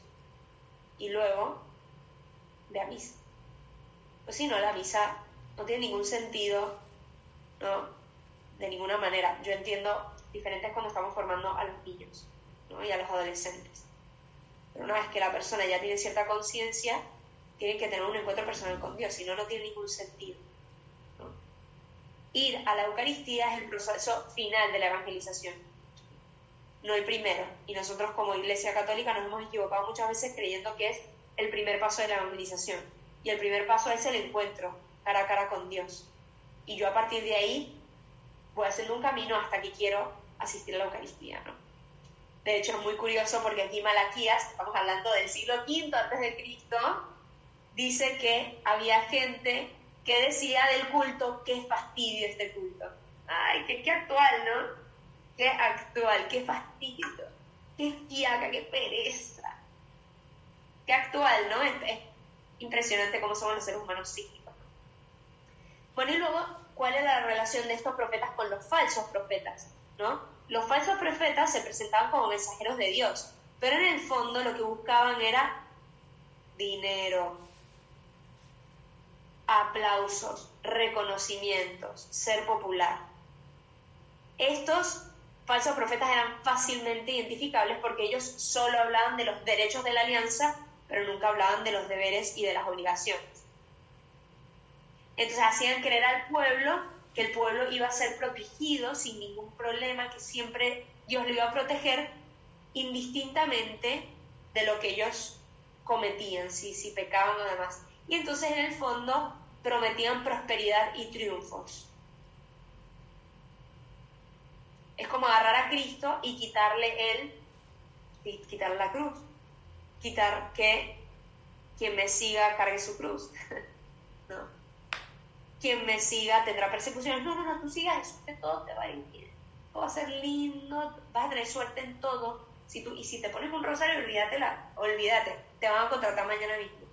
y luego ve a misa. Pues si no, la misa no tiene ningún sentido, ¿no? De ninguna manera. Yo entiendo diferentes cuando estamos formando a los niños, ¿no? Y a los adolescentes. Pero una vez que la persona ya tiene cierta conciencia, tiene que tener un encuentro personal con Dios, si no, no tiene ningún sentido, ¿no? Ir a la Eucaristía es el proceso final de la evangelización, no el primero. Y nosotros como Iglesia Católica nos hemos equivocado muchas veces creyendo que es el primer paso de la evangelización. Y el primer paso es el encuentro cara a cara con Dios. Y yo a partir de ahí voy haciendo un camino hasta que quiero asistir a la Eucaristía, ¿no? De hecho es muy curioso porque aquí Malaquías, estamos hablando del siglo V antes de Cristo, dice que había gente que decía del culto, qué fastidio este culto. Ay, qué actual, ¿no? Qué actual, qué fastidio, qué fiaca, qué pereza. Qué actual, ¿no? Es impresionante cómo somos los seres humanos psíquicos. Bueno, y luego, ¿cuál es la relación de estos profetas con los falsos profetas, ¿no? Los falsos profetas se presentaban como mensajeros de Dios, pero en el fondo lo que buscaban era dinero, aplausos, reconocimientos, ser popular. Estos falsos profetas eran fácilmente identificables porque ellos solo hablaban de los derechos de la alianza, pero nunca hablaban de los deberes y de las obligaciones. Entonces hacían creer al pueblo que el pueblo iba a ser protegido sin ningún problema, que siempre Dios lo iba a proteger indistintamente de lo que ellos cometían, si pecaban o demás. Y entonces en el fondo prometían prosperidad y triunfos. Es como agarrar a Cristo y quitarle la cruz. Quitar que quien me siga cargue su cruz. ¿No? quien me siga tendrá persecuciones. No, tú sigas eso, que todo te va a ir bien. Todo va a ser lindo, vas a tener suerte en todo. Y si te pones un rosario, olvídate, te van a contratar mañana mismo.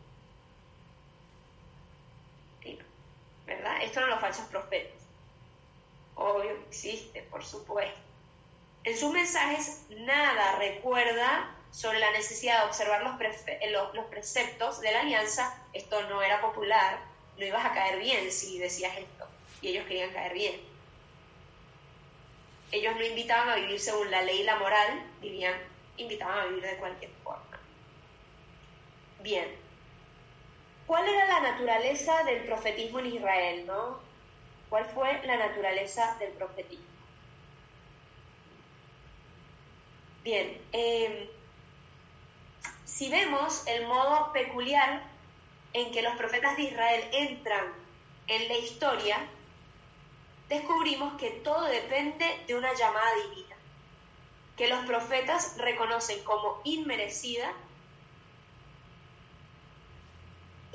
Sí, ¿verdad? Esto no los falsos profetas. Obvio que existe, por supuesto. En sus mensajes nada recuerda sobre la necesidad de observar los preceptos de la alianza. Esto no era popular, no ibas a caer bien si decías esto, y ellos querían caer bien. Ellos no invitaban a vivir según la ley y la moral, invitaban a vivir de cualquier forma. Bien, ¿cuál era la naturaleza del profetismo en Israel, no? ¿Cuál fue la naturaleza del profetismo? Bien, si vemos el modo peculiar en que los profetas de Israel entran en la historia, descubrimos que todo depende de una llamada divina, que los profetas reconocen como inmerecida,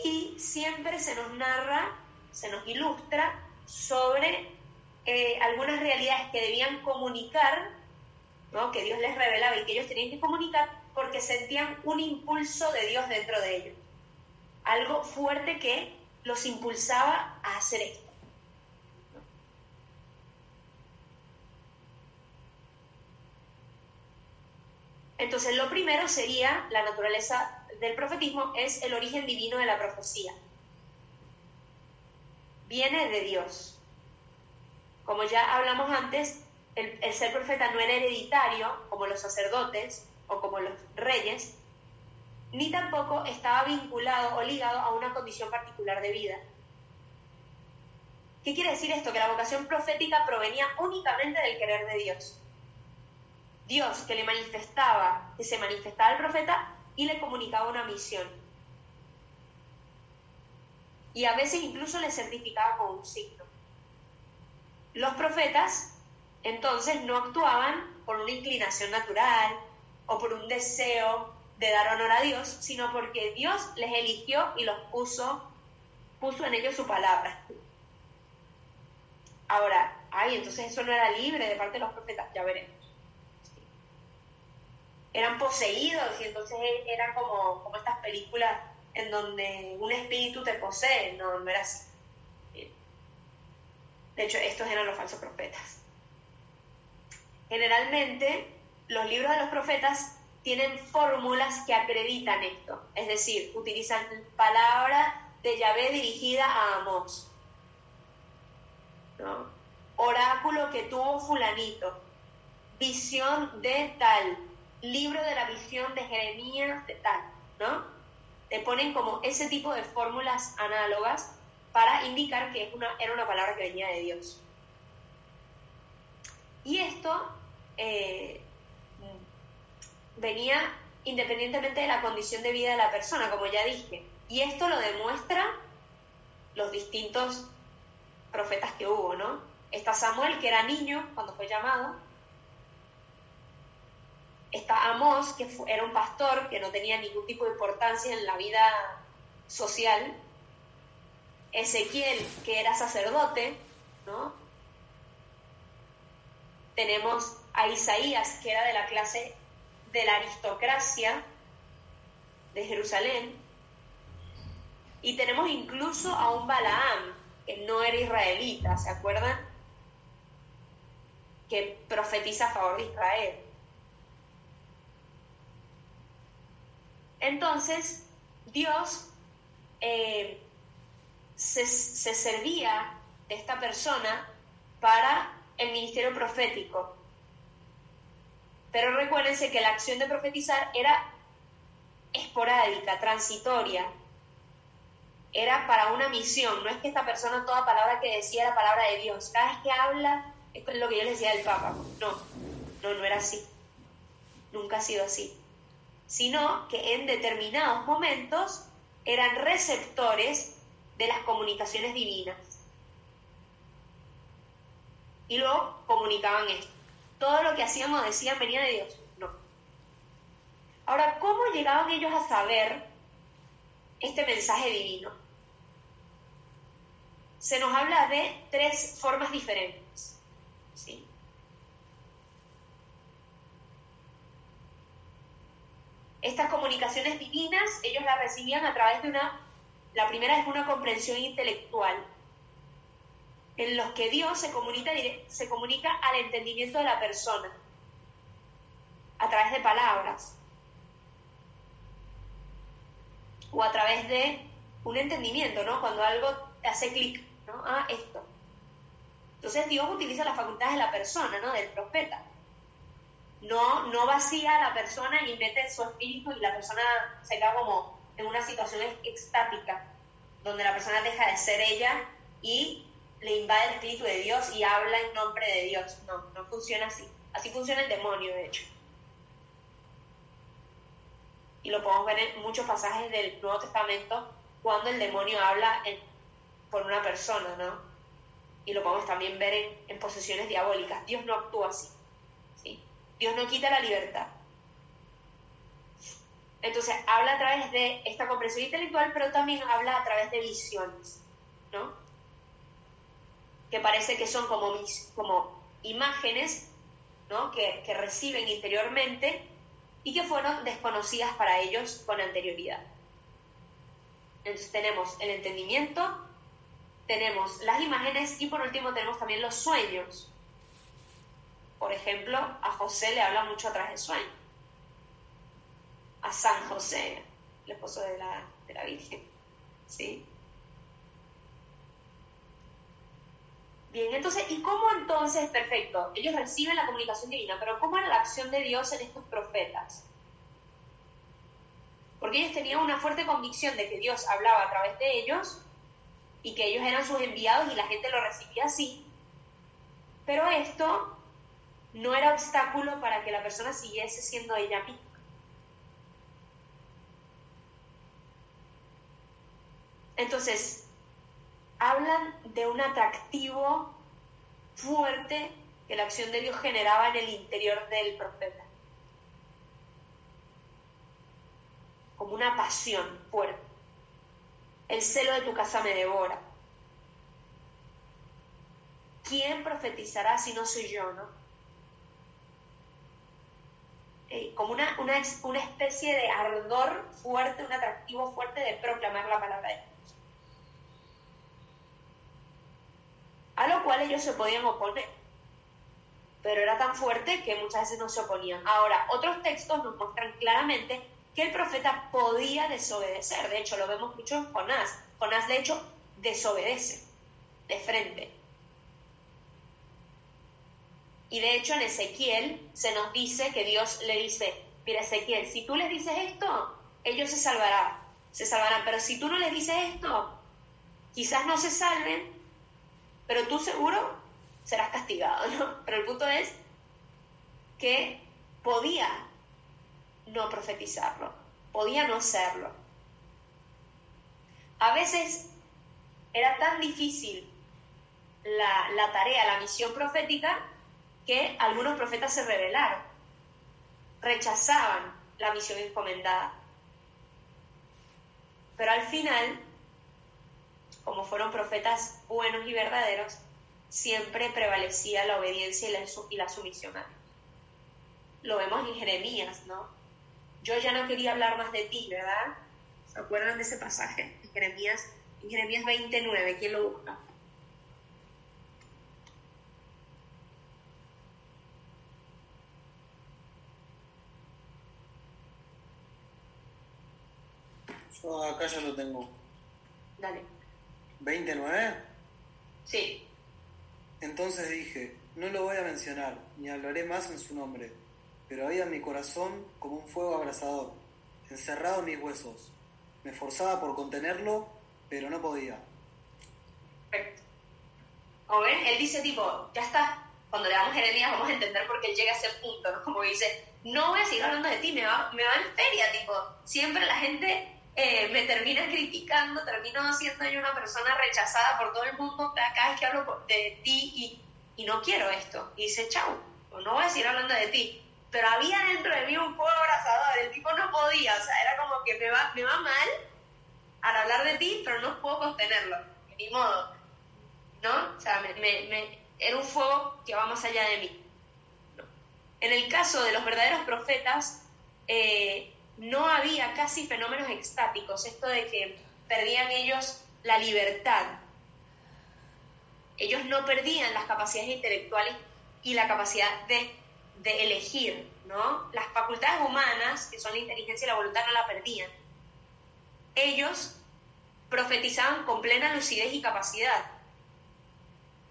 y siempre se nos narra, se nos ilustra sobre algunas realidades que debían comunicar, ¿no? Que Dios les revelaba y que ellos tenían que comunicar porque sentían un impulso de Dios dentro de ellos, algo fuerte que los impulsaba a hacer esto. Entonces, lo primero sería, la naturaleza del profetismo es el origen divino de la profecía. Viene de Dios. Como ya hablamos antes, el ser profeta no era hereditario, como los sacerdotes o como los reyes, ni tampoco estaba vinculado o ligado a una condición particular de vida. ¿Qué quiere decir esto? Que la vocación profética provenía únicamente del querer de Dios. Dios que se manifestaba al profeta y le comunicaba una misión. Y a veces incluso le certificaba con un signo. Los profetas, entonces, no actuaban por una inclinación natural o por un deseo de dar honor a Dios, sino porque Dios les eligió y los puso en ellos su palabra. Ahora, entonces eso no era libre de parte de los profetas, ya veremos. Eran poseídos y entonces eran como estas películas en donde un espíritu te posee. No era así. De hecho, estos eran los falsos profetas. Generalmente, los libros de los profetas tienen fórmulas que acreditan esto. Es decir, utilizan palabra de Yahvé dirigida a Amós, ¿no? Oráculo que tuvo fulanito, visión de tal, libro de la visión de Jeremías de tal, ¿no? Te ponen como ese tipo de fórmulas análogas para indicar que era una palabra que venía de Dios. Y esto venía independientemente de la condición de vida de la persona, como ya dije. Y esto lo demuestra los distintos profetas que hubo, ¿no? Está Samuel, que era niño cuando fue llamado. Está Amós, que era un pastor que no tenía ningún tipo de importancia en la vida social. Ezequiel, que era sacerdote, ¿no? Tenemos a Isaías, que era de la clase de la aristocracia de Jerusalén. Y tenemos incluso a un Balaam, que no era israelita, ¿se acuerdan? Que profetiza a favor de Israel. Entonces, Dios se servía de esta persona para el ministerio profético. Pero recuérdense que la acción de profetizar era esporádica, transitoria. Era para una misión. No es que esta persona, toda palabra que decía era palabra de Dios. Cada vez que habla, es lo que yo les decía del Papa. No era así. Nunca ha sido así. Sino que en determinados momentos eran receptores de las comunicaciones divinas. Y luego comunicaban esto. Todo lo que hacían o decían venía de Dios. No. Ahora, ¿cómo llegaban ellos a saber este mensaje divino? se nos habla de 3 formas diferentes, ¿sí? Estas comunicaciones divinas, ellos las recibían a través de la primera es una comprensión intelectual, en los que Dios se comunica al entendimiento de la persona, a través de palabras, o a través de un entendimiento, ¿no? Cuando algo te hace clic, ¿no? Esto. Entonces Dios utiliza las facultades de la persona, ¿no? Del profeta. No vacía a la persona y mete su espíritu y la persona se queda como en una situación extática, donde la persona deja de ser ella y le invade el espíritu de Dios y habla en nombre de Dios. No funciona así. Así funciona el demonio, de hecho. Y lo podemos ver en muchos pasajes del Nuevo Testamento cuando el demonio habla por una persona, ¿no? Y lo podemos también ver en posesiones diabólicas. Dios no actúa así, ¿sí? Dios no quita la libertad. Entonces, habla a través de esta comprensión intelectual, pero también habla a través de visiones, ¿no? Que parece que son como imágenes, ¿no? Que reciben interiormente y que fueron desconocidas para ellos con anterioridad. Entonces tenemos el entendimiento, tenemos las imágenes y por último tenemos también los sueños. Por ejemplo, a José le habla mucho a través de sueños. A San José, el esposo de la Virgen, ¿sí? Bien, entonces, ¿y cómo entonces? Perfecto, ellos reciben la comunicación divina, pero ¿cómo era la acción de Dios en estos profetas? Porque ellos tenían una fuerte convicción de que Dios hablaba a través de ellos y que ellos eran sus enviados y la gente lo recibía así, pero esto no era obstáculo para que la persona siguiese siendo ella misma. Entonces, hablan de un atractivo fuerte que la acción de Dios generaba en el interior del profeta. Como una pasión fuerte. El celo de tu casa me devora. ¿Quién profetizará si no soy yo, no? Como una especie de ardor fuerte, un atractivo fuerte de proclamar la palabra de Dios. A lo cual ellos se podían oponer, pero era tan fuerte que muchas veces no se oponían. Ahora, otros textos nos muestran claramente que el profeta podía desobedecer. De hecho, lo vemos mucho en Jonás. Jonás, de hecho, desobedece de frente. Y de hecho, en Ezequiel se nos dice que Dios le dice: mira, Ezequiel, si tú les dices esto, ellos se salvarán, pero si tú no les dices esto, quizás no se salven, pero tú seguro serás castigado, ¿no? Pero el punto es que podía no profetizarlo, podía no hacerlo. A veces era tan difícil la tarea, la misión profética, que algunos profetas se rebelaron, rechazaban la misión encomendada. Pero al final, como fueron profetas buenos y verdaderos, siempre prevalecía la obediencia y la sumisión a Dios. Lo vemos en Jeremías, ¿no? Yo ya no quería hablar más de ti, ¿verdad? ¿Se acuerdan de ese pasaje? En Jeremías 29, ¿quién lo busca? Yo acá ya lo tengo. Dale. ¿29? Sí. Entonces dije, no lo voy a mencionar, ni hablaré más en su nombre, pero había en mi corazón como un fuego abrasador, encerrado en mis huesos. Me esforzaba por contenerlo, pero no podía. Perfecto. Como ven, él dice tipo, ya está. Cuando le damos Jeremías vamos a entender por qué él llega a ese punto, ¿no? Como dice, no voy a seguir hablando de ti, me va en feria, tipo, siempre la gente me termina criticando, termino siendo yo una persona rechazada por todo el mundo cada vez que hablo de ti y no quiero esto. Y dice, chau, no voy a seguir hablando de ti. Pero había dentro de mí un fuego abrasador, el tipo no podía, o sea, era como que me va mal al hablar de ti, pero no puedo contenerlo, ni modo. ¿no? O sea, era un fuego que va más allá de mí. ¿No? En el caso de los verdaderos profetas, no había casi fenómenos extáticos, esto de que perdían ellos la libertad. Ellos no perdían las capacidades intelectuales y la capacidad de elegir, ¿no? Las facultades humanas, que son la inteligencia y la voluntad, no la perdían. Ellos profetizaban con plena lucidez y capacidad,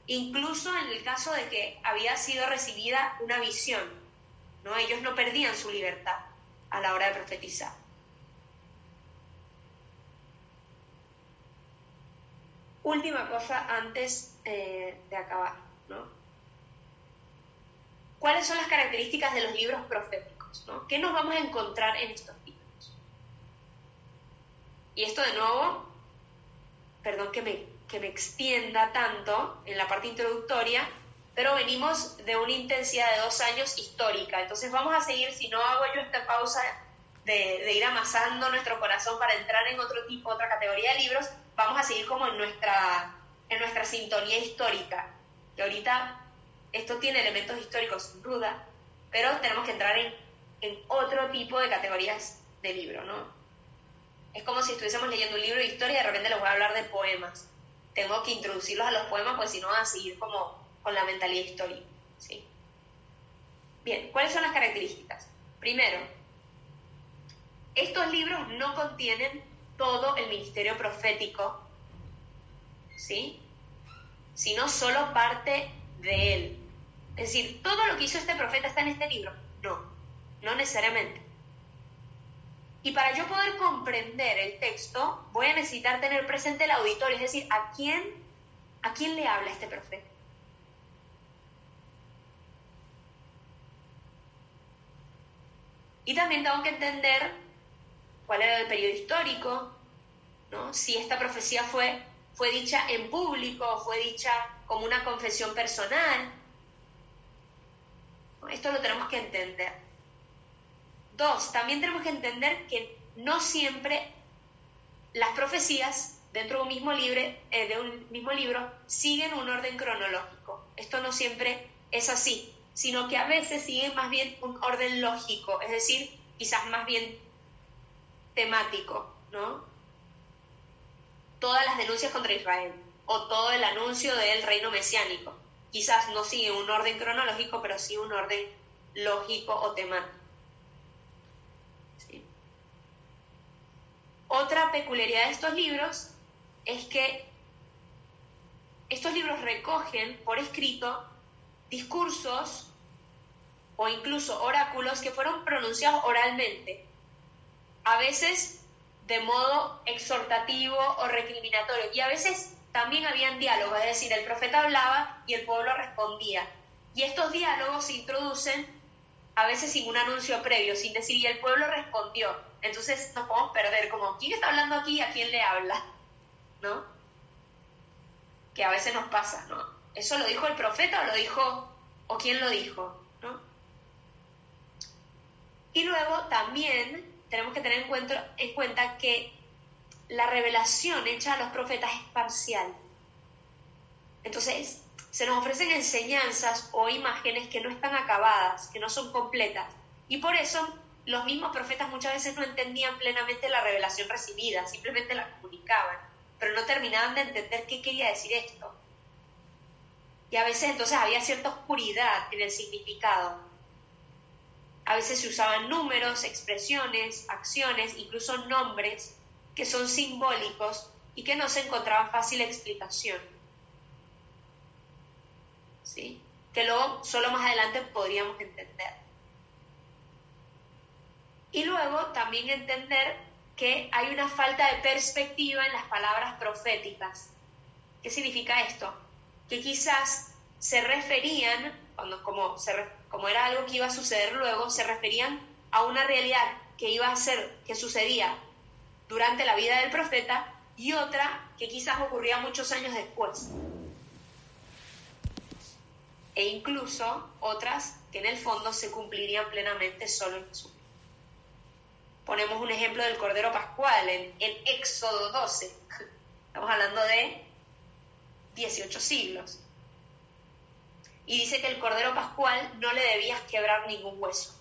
incluso en el caso de que había sido recibida una visión, ¿no? Ellos no perdían su libertad a la hora de profetizar. Última cosa antes de acabar, ¿no? ¿Cuáles son las características de los libros proféticos, ¿no? ¿Qué nos vamos a encontrar en estos libros? Y esto de nuevo, perdón que me extienda tanto en la parte introductoria, pero venimos de una intensidad de 2 años histórica, entonces vamos a seguir, si no hago yo esta pausa de ir amasando nuestro corazón para entrar en otra categoría de libros, vamos a seguir como en nuestra sintonía histórica, que ahorita esto tiene elementos históricos sin duda, pero tenemos que entrar en otro tipo de categorías de libro, ¿no? Es como si estuviésemos leyendo un libro de historia y de repente les voy a hablar de poemas. Tengo que introducirlos a los poemas, pues si no van a seguir como con la mentalidad histórica, ¿sí? Bien, ¿cuáles son las características? Primero, estos libros no contienen todo el ministerio profético, ¿sí? Sino solo parte de él. Es decir, ¿todo lo que hizo este profeta está en este libro? No necesariamente. Y para yo poder comprender el texto, voy a necesitar tener presente el auditorio, es decir, ¿a quién le habla este profeta? Y también tengo que entender cuál era el periodo histórico, ¿no? Si esta profecía fue dicha en público, fue dicha como una confesión personal. Esto lo tenemos que entender. 2, también tenemos que entender que no siempre las profecías dentro de un mismo libro siguen un orden cronológico. Esto no siempre es así, sino que a veces siguen más bien un orden lógico, es decir, quizás más bien temático, ¿no? Todas las denuncias contra Israel o todo el anuncio del reino mesiánico quizás no sigue un orden cronológico, pero sí un orden lógico o temático. ¿Sí? Otra peculiaridad de estos libros es que estos libros recogen por escrito discursos o incluso oráculos que fueron pronunciados oralmente, a veces de modo exhortativo o recriminatorio, y a veces también habían diálogos, es decir, el profeta hablaba y el pueblo respondía. Y estos diálogos se introducen a veces sin un anuncio previo, sin decir, y el pueblo respondió. Entonces nos podemos perder, como, ¿quién está hablando aquí y a quién le habla? ¿No? Que a veces nos pasa, ¿no? ¿Eso lo dijo el profeta o quién lo dijo? ¿No? Y luego también tenemos que tener en cuenta que la revelación hecha a los profetas es parcial. Entonces, se nos ofrecen enseñanzas o imágenes que no están acabadas, que no son completas. Y por eso los mismos profetas muchas veces no entendían plenamente la revelación recibida, simplemente la comunicaban, pero no terminaban de entender qué quería decir esto. Y a veces entonces había cierta oscuridad en el significado. A veces se usaban números, expresiones, acciones, incluso nombres que son simbólicos y que no se encontraban fácil explicación. ¿Sí? Que luego solo más adelante podríamos entender. Y luego también entender que hay una falta de perspectiva en las palabras proféticas. ¿Qué significa esto? Que quizás se referían, como era algo que iba a suceder luego, se referían a una realidad que sucedía durante la vida del profeta y otra que quizás ocurría muchos años después. E incluso otras que en el fondo se cumplirían plenamente solo en Jesús. Ponemos un ejemplo del Cordero Pascual en Éxodo 12. Estamos hablando de 18 siglos. Y dice que el Cordero Pascual no le debías quebrar ningún hueso.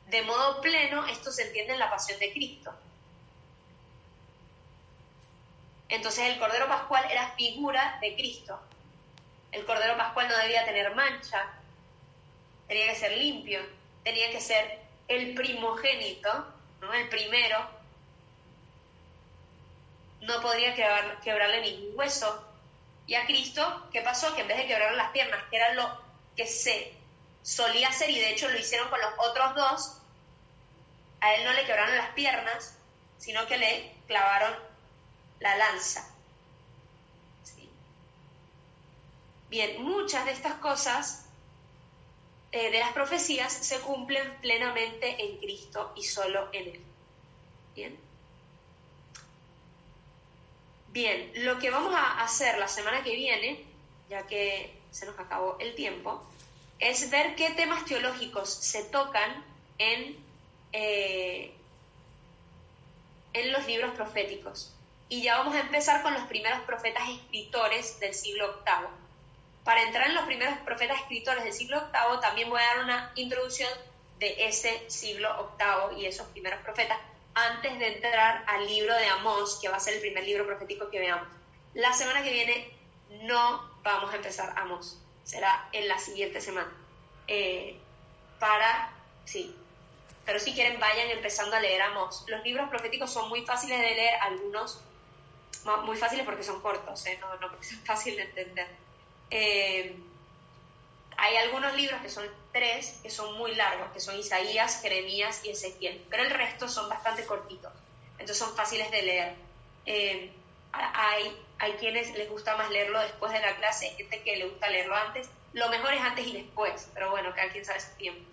De modo pleno, esto se entiende en la pasión de Cristo. Entonces el Cordero Pascual era figura de Cristo. El Cordero Pascual no debía tener mancha, tenía que ser limpio, tenía que ser el primogénito, ¿no? El primero. No podría quebrarle ningún hueso. Y a Cristo, ¿qué pasó? Que en vez de quebrarle las piernas, que era lo que se solía hacer, y de hecho lo hicieron con los otros dos, a él no le quebraron las piernas, sino que le clavaron la lanza. ¿Sí? Bien, muchas de estas cosas de las profecías se cumplen plenamente en Cristo y solo en Él. Bien, lo que vamos a hacer la semana que viene, ya que se nos acabó el tiempo, es ver qué temas teológicos se tocan en los libros proféticos. Y ya vamos a empezar con los primeros profetas escritores del siglo VIII. Para entrar en los primeros profetas escritores del siglo VIII, también voy a dar una introducción de ese siglo VIII y esos primeros profetas, antes de entrar al libro de Amós, que va a ser el primer libro profético que veamos. La semana que viene no vamos a empezar Amós, será en la siguiente semana. Pero si quieren vayan empezando a leer Amós. Los libros proféticos son muy fáciles de leer, algunos muy fáciles porque son cortos, no porque son fáciles de entender. Hay algunos libros que son 3, que son muy largos, que son Isaías, Jeremías y Ezequiel, pero el resto son bastante cortitos, entonces son fáciles de leer. Hay quienes les gusta más leerlo después de la clase, hay gente que le gusta leerlo antes. Lo mejor es antes y después, pero bueno, cada quien sabe su tiempo.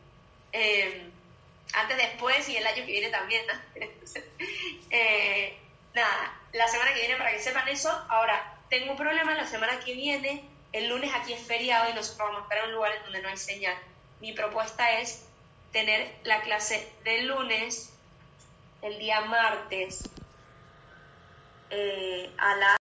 Antes, después y el año que viene también, ¿no? Nada, la semana que viene, para que sepan eso. Ahora, tengo un problema la semana que viene. El lunes aquí es feriado y nosotros vamos a estar en un lugar donde no hay señal. Mi propuesta es tener la clase del lunes, el día martes, a las